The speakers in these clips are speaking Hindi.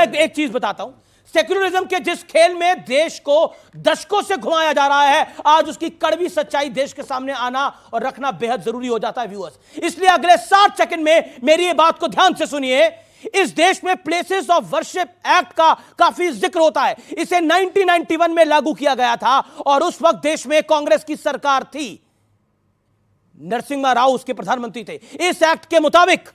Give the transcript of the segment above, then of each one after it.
एक चीज बताता हूं, सेक्युलरिज्म के जिस खेल में देश को दशकों से घुमाया जा रहा है, आज उसकी कड़वी सच्चाई देश के सामने आना और रखना बेहद जरूरी हो जाता है व्यूअर्स। इसलिए अगले 60 सेकंड में मेरी ये बात को ध्यान से सुनिए। इस देश में प्लेसेस ऑफ वर्शिप एक्ट का काफी जिक्र होता है। इसे 1991 में लागू किया गया था और उस वक्त देश में कांग्रेस की सरकार थी, नरसिम्हा राव उसके प्रधानमंत्री थे। इस एक्ट के मुताबिक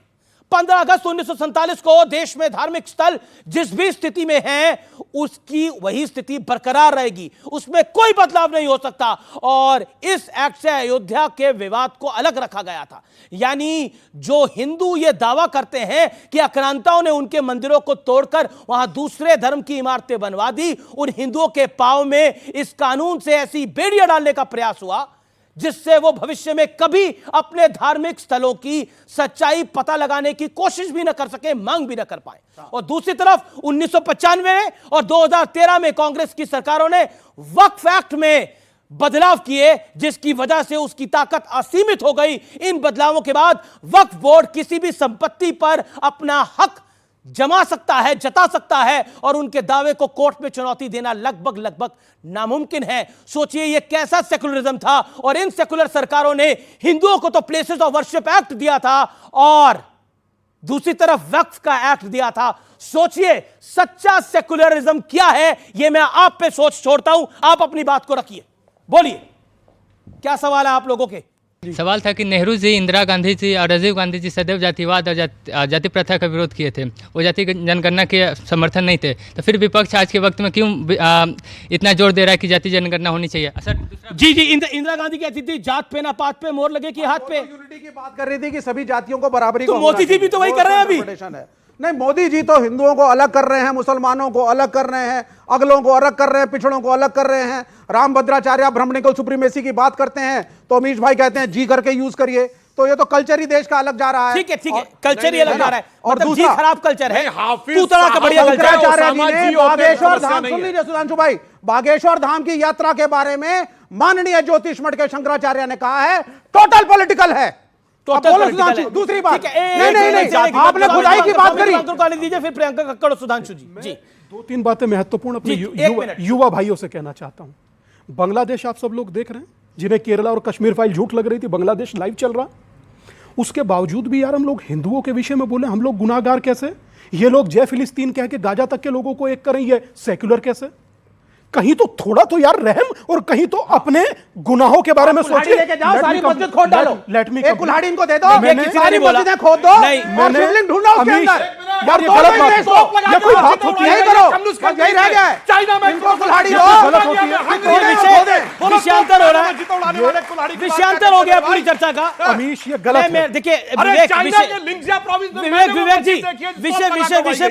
15 अगस्त 1947 को देश में धार्मिक स्थल जिस भी स्थिति में है उसकी वही स्थिति बरकरार रहेगी, उसमें कोई बदलाव नहीं हो सकता। और इस एक्ट से अयोध्या के विवाद को अलग रखा गया था। यानी जो हिंदू ये दावा करते हैं कि आक्रांताओं ने उनके मंदिरों को तोड़कर वहां दूसरे धर्म की इमारतें बनवा दी, उन हिंदुओं के पांव में इस कानून से ऐसी बेड़ियां डालने का प्रयास हुआ जिससे वो भविष्य में कभी अपने धार्मिक स्थलों की सच्चाई पता लगाने की कोशिश भी न कर सके, मांग भी न कर पाए। और दूसरी तरफ 1995 और 2013 में कांग्रेस की सरकारों ने वक्फ एक्ट में बदलाव किए, जिसकी वजह से उसकी ताकत असीमित हो गई। इन बदलावों के बाद वक्फ बोर्ड किसी भी संपत्ति पर अपना हक जमा सकता है, जता सकता है और उनके दावे को कोर्ट में चुनौती देना लगभग नामुमकिन है। सोचिए ये कैसा सेकुलरिज्म था। और इन सेकुलर सरकारों ने हिंदुओं को तो प्लेसेस ऑफ वर्शिप एक्ट दिया था और दूसरी तरफ वक्फ का एक्ट दिया था। सोचिए सच्चा सेकुलरिज्म क्या है, यह मैं आप पे सोच छोड़ता हूं। आप अपनी बात को रखिए, बोलिए क्या सवाल है आप लोगों के। सवाल था कि नेहरू जी, इंदिरा गांधी जी और राजीव गांधी जी सदैव जातिवाद और जाति प्रथा का विरोध किए थे, वो जाति जनगणना के समर्थन नहीं थे। तो फिर विपक्ष आज के वक्त में क्यों इतना जोर दे रहा है कि जाति जनगणना होनी चाहिए? जी इंदिरा गांधी कहती थी जात पे ना पात पे मोहर लगे कि हाथ पे। यूनिटी की बात कर रही थी कि सभी जातियों को बराबरी। तो मोदी जी भी तो वही कर रहे हैं अभी। नहीं, मोदी जी तो हिंदुओं को अलग कर रहे हैं, मुसलमानों को अलग कर रहे हैं, अगलों को अलग कर रहे हैं, पिछड़ों को अलग कर रहे हैं। राम भद्राचार्य ब्राह्मणिकल सुप्रीमेसी की बात करते हैं तो अमीश भाई कहते हैं जी करके यूज करिए। तो ये तो कल्चर ही देश का अलग जा रहा है। ठीक है, कल्चर ही अलग जा रहा है और मतलब दूसरा खराब कल्चर है, हाफिज तू तरह का बढ़िया कल्चर है। शंकराचार्य जी ने बागेश्वर धाम, सुन लीजिए सुधांशु भाई, बागेश्वर धाम की यात्रा के बारे में माननीय ज्योतिष मठ के शंकराचार्य ने कहा है टोटल पॉलिटिकल है। दूसरी बात, नहीं, आपने खुदाई की बात करी। दीजिए फिर प्रियंका कक्कड़ और सुधांशु जी। 2-3 बातें महत्वपूर्ण अपने युवा भाइयों से कहना चाहता हूं। बांग्लादेश आप सब लोग देख रहे हैं, जिन्हें केरला और कश्मीर फाइल झूठ लग रही थी, बांग्लादेश लाइव चल रहा। उसके बावजूद भी यार हम लोग हिंदुओं के विषय में बोले हम लोग गुनाहगार कैसे? ये लोग जय फिलिस्तीन कह के गाजा तक के लोगों को एक करें, ये सेक्युलर कैसे? कहीं तो थोड़ा तो यार रहम और कहीं तो अपने गुनाहों के बारे में सोचिए। लेके जाओ, सारी मस्जिद खोद डालो। लेट मी एक कुल्हाड़ी इनको दे दो, सारी मस्जिदें खोद दो और शिवलिंग ढूंढो उसके अंदर। यार ये गलत बात है, ये कोई बात होती है? यही करो, यही रह गया है। चाइना में इनको कुल्हाड़ी दो, गलत होती है। विषयांतर हो रहा है, विषयांतर हो गया पूरी चर्चा का। अमीश ये गलत है। देखिए विवेक जी, विषय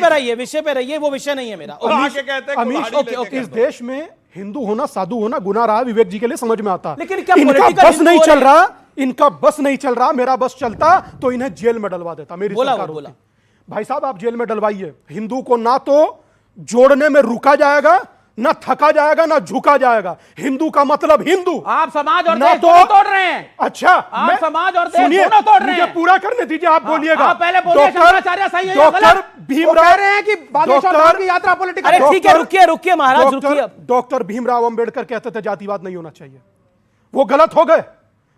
पे रहिए, वो विषय नहीं है मेरा। अमीश इस देश में हिंदू होना, साधु होना गुनाह रहा, विवेक जी के लिए समझ में आता। लेकिन क्या इनका बस नहीं चल रहा, इनका बस नहीं चल रहा। मेरा बस चलता तो इन्हें जेल में डलवा देता, मेरी सरकार होती। भाई साहब आप जेल में डलवाइए, हिंदू को ना तो जोड़ने में रुका जाएगा, ना थका जाएगा, ना झुका जाएगा। हिंदू का मतलब हिंदू। आप समाज और ना देश दोनों तोड़ रहे हैं। अच्छा, आप समाज और देश दोनों तोड़ रहे हैं। मुझे पूरा करने दीजिए, आप बोलिएगा। आप पहले बोलिए शंकराचार्य सही है या गलत? डॉक्टर भीमराव कह रहे हैं कि बागेश्वर धाम की यात्रा पॉलिटिकल। अरे ठीक है, रुकिए महाराज, रुकिए। डॉक्टर भीमराव अंबेडकर कहते थे जातिवाद नहीं होना चाहिए, वो गलत हो गए।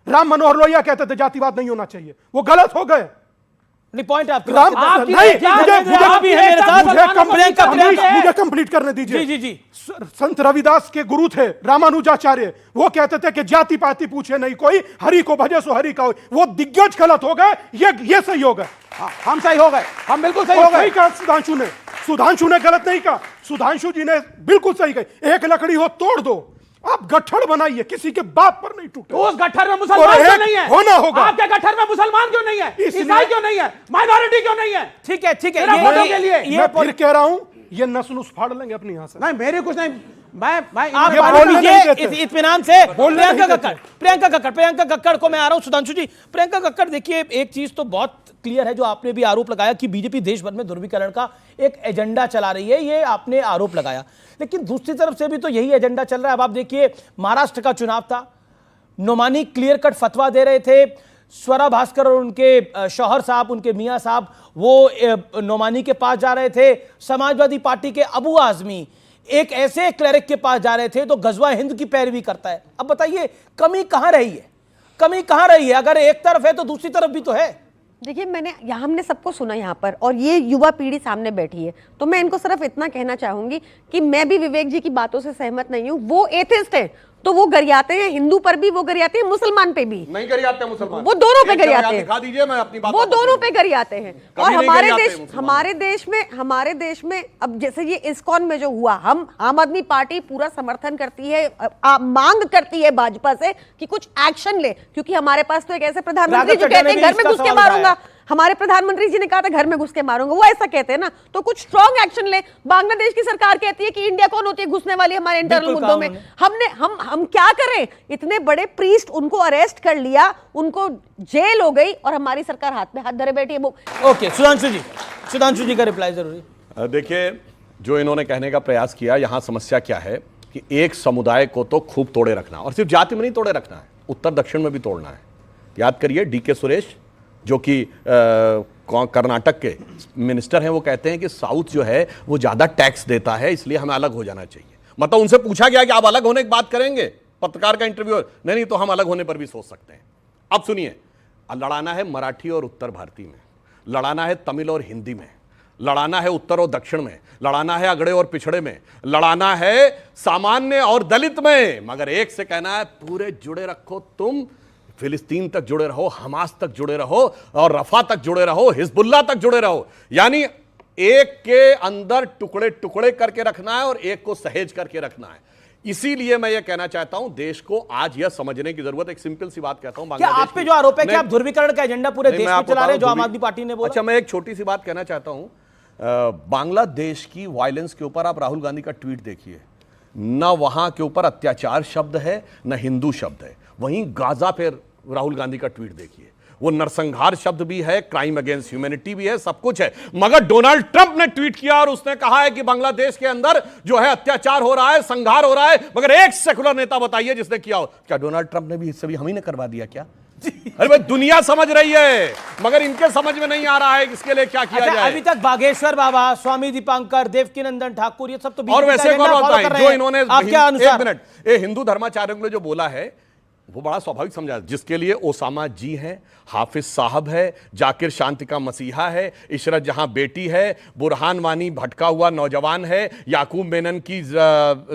राम मनोहर लोहिया कहते थे जातिवाद नहीं होना चाहिए, वो गलत हो गए। पॉइंट आप मुझे कंप्लीट करने दीजिए। जी संत रविदास के गुरु थे रामानुजाचार्य, वो कहते थे कि जाति पाति पूछे नहीं कोई, हरि को भजे सो हरि का हो। वो दिग्गज गलत हो गए, ये सही हो गए। हम सही हो गए, हम बिल्कुल सही हो गए। सही कहा सुधांशु ने गलत नहीं कहा। सुधांशु जी ने बिल्कुल सही कही। एक लकड़ी हो तोड़ दो, आप गट्ठर बनाइए, किसी के बाप पर नहीं टूटे। उस गट्ठर में मुसलमान क्यों नहीं है? होना होगा। आपके गट्ठर में मुसलमान क्यों नहीं है? ईसाई क्यों नहीं है? माइनॉरिटी क्यों नहीं है? ठीक है मैं फिर कह रहा हूं, ये नस फाड़ लेंगे अपनी यहां से। नहीं मेरे कुछ नहीं, मैं आप इत्मीनान से प्रियंका कक्कड़ को मैं आ रहा हूं। सुधांशु जी, प्रियंका कक्कड़, देखिए एक चीज तो बहुत क्लियर है जो आपने भी आरोप लगाया कि बीजेपी देश भर में ध्रुवीकरण का एक एजेंडा चला रही है, ये आपने आरोप लगाया। लेकिन दूसरी तरफ से भी तो यही एजेंडा चल रहा है। अब आप देखिए महाराष्ट्र का चुनाव था, नोमानी क्लियर कट फतवा दे रहे थे, स्वरा भास्कर और उनके शौहर साहब, उनके मियां साहब, वो नोमानी के पास जा रहे थे। समाजवादी पार्टी के अबू आजमी एक ऐसे क्लरिक के पास जा रहे थे तो गजवा हिंद की पैरवी करता है। अब बताइए कमी कहां रही है, कमी कहां रही है? अगर एक तरफ है तो दूसरी तरफ भी तो है। देखिए, हमने सबको सुना यहाँ पर, और ये युवा पीढ़ी सामने बैठी है, तो मैं इनको सिर्फ इतना कहना चाहूंगी कि मैं भी विवेक जी की बातों से सहमत नहीं हूँ। वो एथिस्ट है तो वो गरियाते हैं, हिंदू पर भी वो गरियाते हैं, मुसलमान पे भी नहीं गरियाते हैं। मुसलमान वो दोनों पे गरियाते हैं। दिखा दीजिए, मैं अपनी बात वो दोनों पे गरियाते हैं। और हमारे देश में अब जैसे ये इस्कॉन में जो हुआ, हम आम आदमी पार्टी पूरा समर्थन करती है, मांग करती है भाजपा से कि कुछ एक्शन ले, क्योंकि हमारे पास तो एक ऐसे प्रधानमंत्री जी कहते हैं घर में घुस के मारूंगा। हमारे प्रधानमंत्री जी ने कहा था घर में घुस के मारूंगा, वो ऐसा कहते हैं ना, तो कुछ स्ट्रॉन्ग एक्शन ले। बांग्लादेश की सरकार कहती है कि इंडिया कौन होती है घुसने वाली हमारे इंटरनल मुद्दों में। हम क्या करें? इतने बड़े प्रीस्ट, उनको अरेस्ट कर लिया, उनको जेल हो गई, और हमारी सरकार हाथ में हाथ धरे बैठी है। ओके, सुधांशु जी का रिप्लाई जरूरी। देखिए, जो इन्होंने कहने का प्रयास किया, यहां समस्या क्या है कि एक समुदाय को तो खूब तोड़े रखना, और सिर्फ जाति में नहीं तोड़े रखना है, उत्तर दक्षिण में भी तोड़ना है। याद करिए डीके सुरेश, जो कि कर्नाटक के मिनिस्टर हैं, वो कहते हैं कि साउथ जो है वो ज्यादा टैक्स देता है, इसलिए हमें अलग हो जाना चाहिए। मतलब उनसे पूछा गया कि आप अलग होने की बात करेंगे, पत्रकार का इंटरव्यू, नहीं तो हम अलग होने पर भी सोच सकते हैं। अब सुनिए, लड़ाना है मराठी और उत्तर भारती में, लड़ाना है तमिल और हिंदी में, लड़ाना है उत्तर और दक्षिण में, लड़ाना है अगड़े और पिछड़े में, लड़ाना है सामान्य और दलित में, मगर एक से कहना है पूरे जुड़े रखो। तुम फिलिस्तीन तक जुड़े रहो, हमास तक जुड़े रहो, और रफा तक जुड़े रहो, हिजबुल्लाह तक जुड़े रहो। यानी एक के अंदर टुकड़े टुकड़े करके रखना है और एक को सहेज करके रखना है। इसीलिए मैं ये कहना चाहता हूं, देश को आज यह समझने की जरूरत है। एक सिंपल सी बात कहता हूं, क्या आप पे जो आरोप है कि आप ध्रुवीकरण का एजेंडा पूरे देश में चला रहे हैं, जो आम आदमी पार्टी ने बोला? अच्छा, मैं एक छोटी सी बात कहना चाहता हूं। बांग्लादेश की वायलेंस के ऊपर आप राहुल गांधी का ट्वीट देखिए, न वहां के ऊपर अत्याचार शब्द है, न हिंदू शब्द है। वहीं गाजा पे राहुल गांधी का ट्वीट देखिए, वो नरसंहार शब्द भी है, क्राइम अगेंस्ट ह्यूमैनिटी भी है, सब कुछ है। मगर डोनाल्ड ट्रंप ने ट्वीट किया और उसने कहा है कि बांग्लादेश के अंदर जो है अत्याचार हो रहा है, संहार हो रहा है। मगर एक सेकुलर नेता बताइए जिसने किया हो? क्या डोनाल्ड ट्रंप ने भी इससे भी हम ही ने करवा दिया क्या? अरे भाई, दुनिया समझ रही है, मगर इनके समझ में नहीं आ रहा है इसके लिए क्या किया जाए। अभी तक बागेश्वर बाबा, स्वामी दीपांकर, देवकीनंदन ठाकुर, ये सब तो और वैसे जो इन्होंने, एक मिनट, ये हिंदू धर्माचार्यों ने जो बोला है वो बड़ा स्वाभाविक समझा, जिसके लिए ओसामा जी हैं, हाफिज साहब है, जाकिर शांति का मसीहा है, इशरत जहां बेटी है, बुरहान वानी भटका हुआ नौजवान है, याकूब मेनन की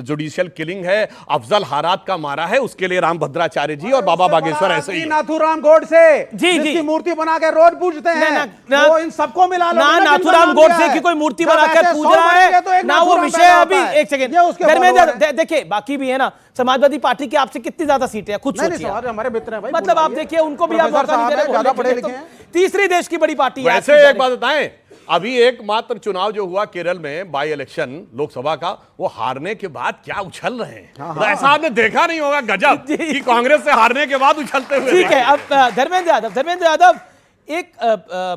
जुडिशियल किलिंग है, अफजल हारात का मारा है, उसके लिए राम भद्राचार्य जी और बाबा बागेश्वर ऐसे ही। नाथूराम गोडसे जिसकी मूर्ति बना के रोज पूजते हैं, वो इन सबको मिला लो। ना नाथूराम गोडसे की कोई मूर्ति बनाकर पूज रहा है, ना वो विषय। अभी एक सेकंड, देखिए बाकी भी है ना, समाजवादी पार्टी की आपसे कितनी ज्यादा सीटें हैं, खुद सोचिए। हमारे मित्र हैं भाई, मतलब आप देखिए, उनको भी आप मौका नहीं दे रहे, ज्यादा पढ़े लिखे हैं। तीसरी देश की बड़ी पार्टी है। वैसे एक बात बताएं, अभी एकमात्र चुनाव जो हुआ केरल में, बाई इलेक्शन लोकसभा का, वो हारने के बाद क्या उछल रहे हैं, ऐसा आपने देखा नहीं होगा। गजब कि कांग्रेस से हारने के बाद उछलते हुए। ठीक है, अब धर्मेंद्र यादव, एक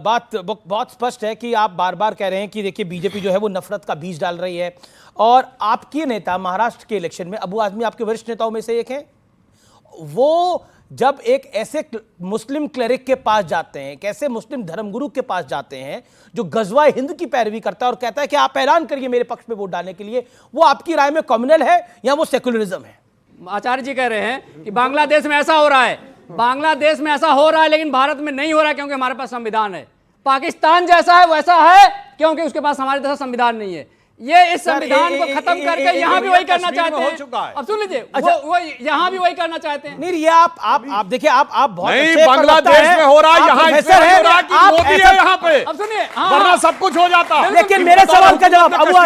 बात बहुत स्पष्ट है कि आप बार बार कह रहे हैं कि देखिए बीजेपी जो है वो नफरत का बीज डाल रही है, और आपके नेता महाराष्ट्र के इलेक्शन में, अबू आजमी आपके वरिष्ठ नेताओं में से एक हैं, वो जब एक ऐसे मुस्लिम क्लरिक के पास जाते हैं, एक ऐसे मुस्लिम धर्मगुरु के पास जाते हैं जो गजवा हिंद की पैरवी करता है और कहता है कि आप ऐलान करिए मेरे पक्ष में वोट डालने के लिए, वो आपकी राय में कम्युनल है या वो सेकुलरिज्म है? आचार्य जी कह रहे हैं कि बांग्लादेश में ऐसा हो रहा है, बांग्लादेश में ऐसा हो रहा है, लेकिन भारत में नहीं हो रहा है क्योंकि हमारे पास संविधान है। पाकिस्तान जैसा है वैसा है क्योंकि उसके पास हमारे जैसा संविधान नहीं है। ये इस संविधान को खत्म करके यहाँ भी वही करना चाहते हैं। अब सुन लीजिए, वो यहाँ भी वही करना चाहते हैं। नहीं, ये आप देखिए, आप बहुत नहीं, बांग्लादेश में हो रहा है, यहाँ इसलिए हो रहा है कि मोदी है यहाँ पे। अब सुनिए, वरना सब कुछ हो जाता। लेकिन मेरे सवाल का जवाब, अबू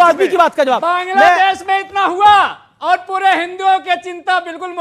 आजमी की बात का जवाब। बांग्लादेश में इतना हुआ और पूरे हिंदुओं की चिंता बिल्कुल